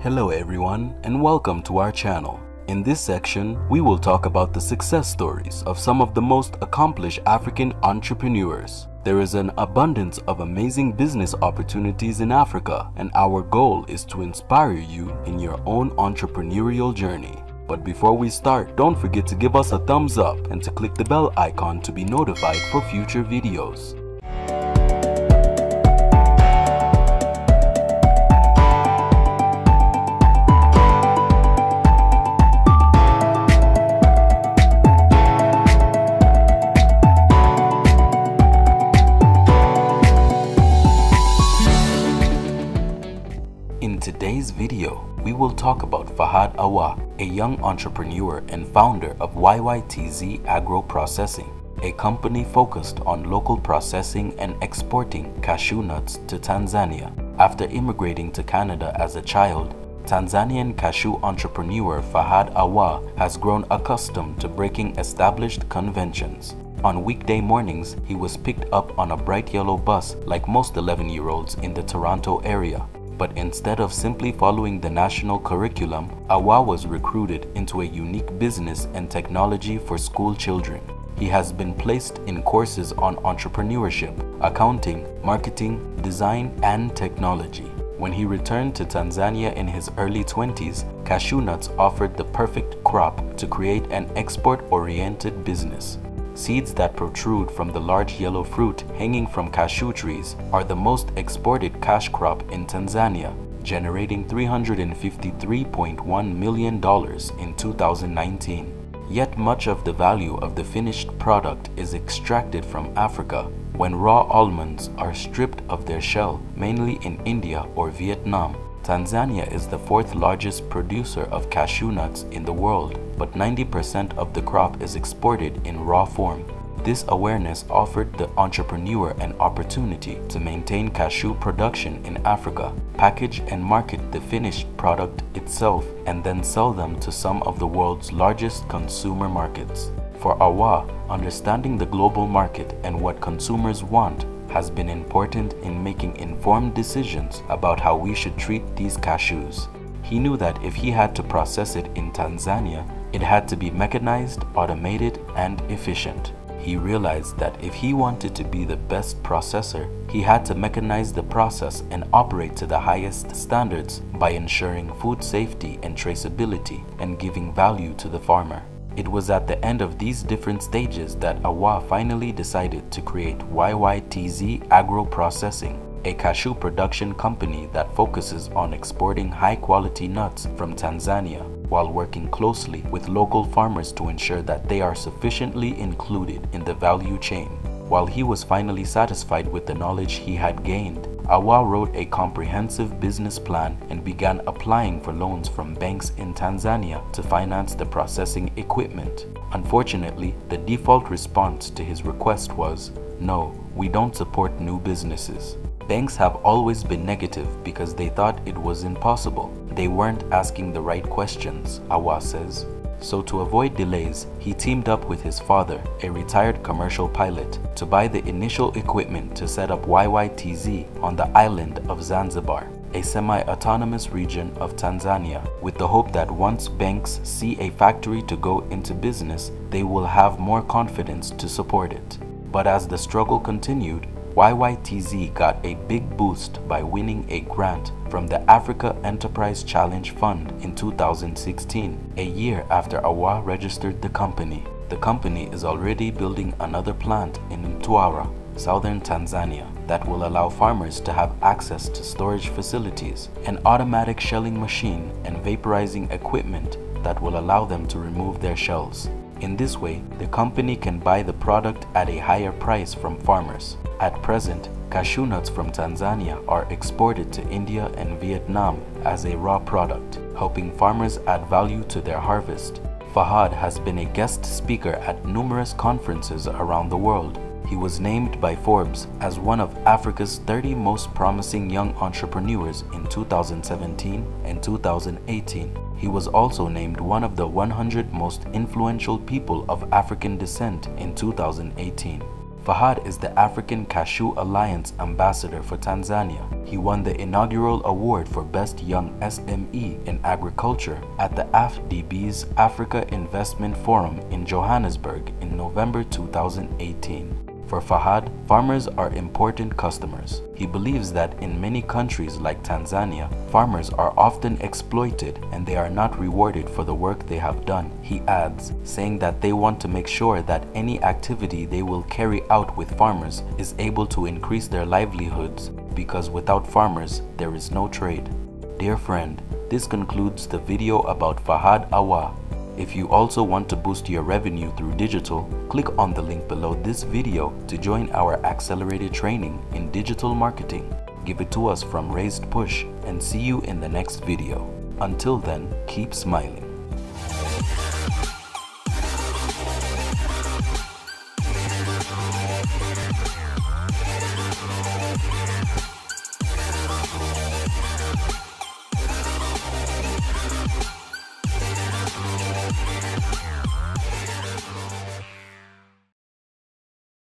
Hello everyone and welcome to our channel. In this section, we will talk about the success stories of some of the most accomplished African entrepreneurs. There is an abundance of amazing business opportunities in Africa, and our goal is to inspire you in your own entrepreneurial journey. But before we start, don't forget to give us a thumbs up and to click the bell icon to be notified for future videos. In today's video, we will talk about Fahad Awadh, a young entrepreneur and founder of YYTZ Agro-Processing, a company focused on local processing and exporting cashew nuts to Tanzania. After immigrating to Canada as a child, Tanzanian cashew entrepreneur Fahad Awadh has grown accustomed to breaking established conventions. On weekday mornings, he was picked up on a bright yellow bus like most 11-year-olds in the Toronto area. But instead of simply following the national curriculum, Awadh was recruited into a unique business and technology for school children. He has been placed in courses on entrepreneurship, accounting, marketing, design, and technology. When he returned to Tanzania in his early 20s, cashew nuts offered the perfect crop to create an export-oriented business. Seeds that protrude from the large yellow fruit hanging from cashew trees are the most exported cash crop in Tanzania, generating $353.1 million in 2019. Yet much of the value of the finished product is extracted from Africa when raw almonds are stripped of their shell, mainly in India or Vietnam. Tanzania is the fourth largest producer of cashew nuts in the world, but 90% of the crop is exported in raw form. This awareness offered the entrepreneur an opportunity to maintain cashew production in Africa, package and market the finished product itself, and then sell them to some of the world's largest consumer markets. For Awadh, understanding the global market and what consumers want has been important in making informed decisions about how we should treat these cashews. He knew that if he had to process it in Tanzania, it had to be mechanized, automated, and efficient. He realized that if he wanted to be the best processor, he had to mechanize the process and operate to the highest standards by ensuring food safety and traceability and giving value to the farmer. It was at the end of these different stages that Awadh finally decided to create YYTZ Agro-Processing, a cashew production company that focuses on exporting high-quality nuts from Tanzania while working closely with local farmers to ensure that they are sufficiently included in the value chain. While he was finally satisfied with the knowledge he had gained, Awadh wrote a comprehensive business plan and began applying for loans from banks in Tanzania to finance the processing equipment. Unfortunately, the default response to his request was, "No, we don't support new businesses." Banks have always been negative because they thought it was impossible. They weren't asking the right questions, Awadh says. So to avoid delays, he teamed up with his father, a retired commercial pilot, to buy the initial equipment to set up YYTZ on the island of Zanzibar, a semi-autonomous region of Tanzania, with the hope that once banks see a factory to go into business, they will have more confidence to support it. But as the struggle continued, YYTZ got a big boost by winning a grant from the Africa Enterprise Challenge Fund in 2016, a year after Awadh registered the company. The company is already building another plant in Mtwara, southern Tanzania, that will allow farmers to have access to storage facilities, an automatic shelling machine, and vaporizing equipment that will allow them to remove their shells. In this way, the company can buy the product at a higher price from farmers. At present, cashew nuts from Tanzania are exported to India and Vietnam as a raw product, helping farmers add value to their harvest. Fahad has been a guest speaker at numerous conferences around the world. He was named by Forbes as one of Africa's 30 most promising young entrepreneurs in 2017 and 2018. He was also named one of the 100 most influential people of African descent in 2018. Fahad is the African Cashew Alliance Ambassador for Tanzania. He won the inaugural award for Best Young SME in Agriculture at the AFDB's Africa Investment Forum in Johannesburg in November 2018. For Fahad, farmers are important customers. He believes that in many countries like Tanzania, farmers are often exploited and they are not rewarded for the work they have done. He adds, saying that they want to make sure that any activity they will carry out with farmers is able to increase their livelihoods, because without farmers, there is no trade. Dear friend, this concludes the video about Fahad Awadh. If you also want to boost your revenue through digital, click on the link below this video to join our accelerated training in digital marketing. Give it to us from Raised Push and see you in the next video. Until then, keep smiling.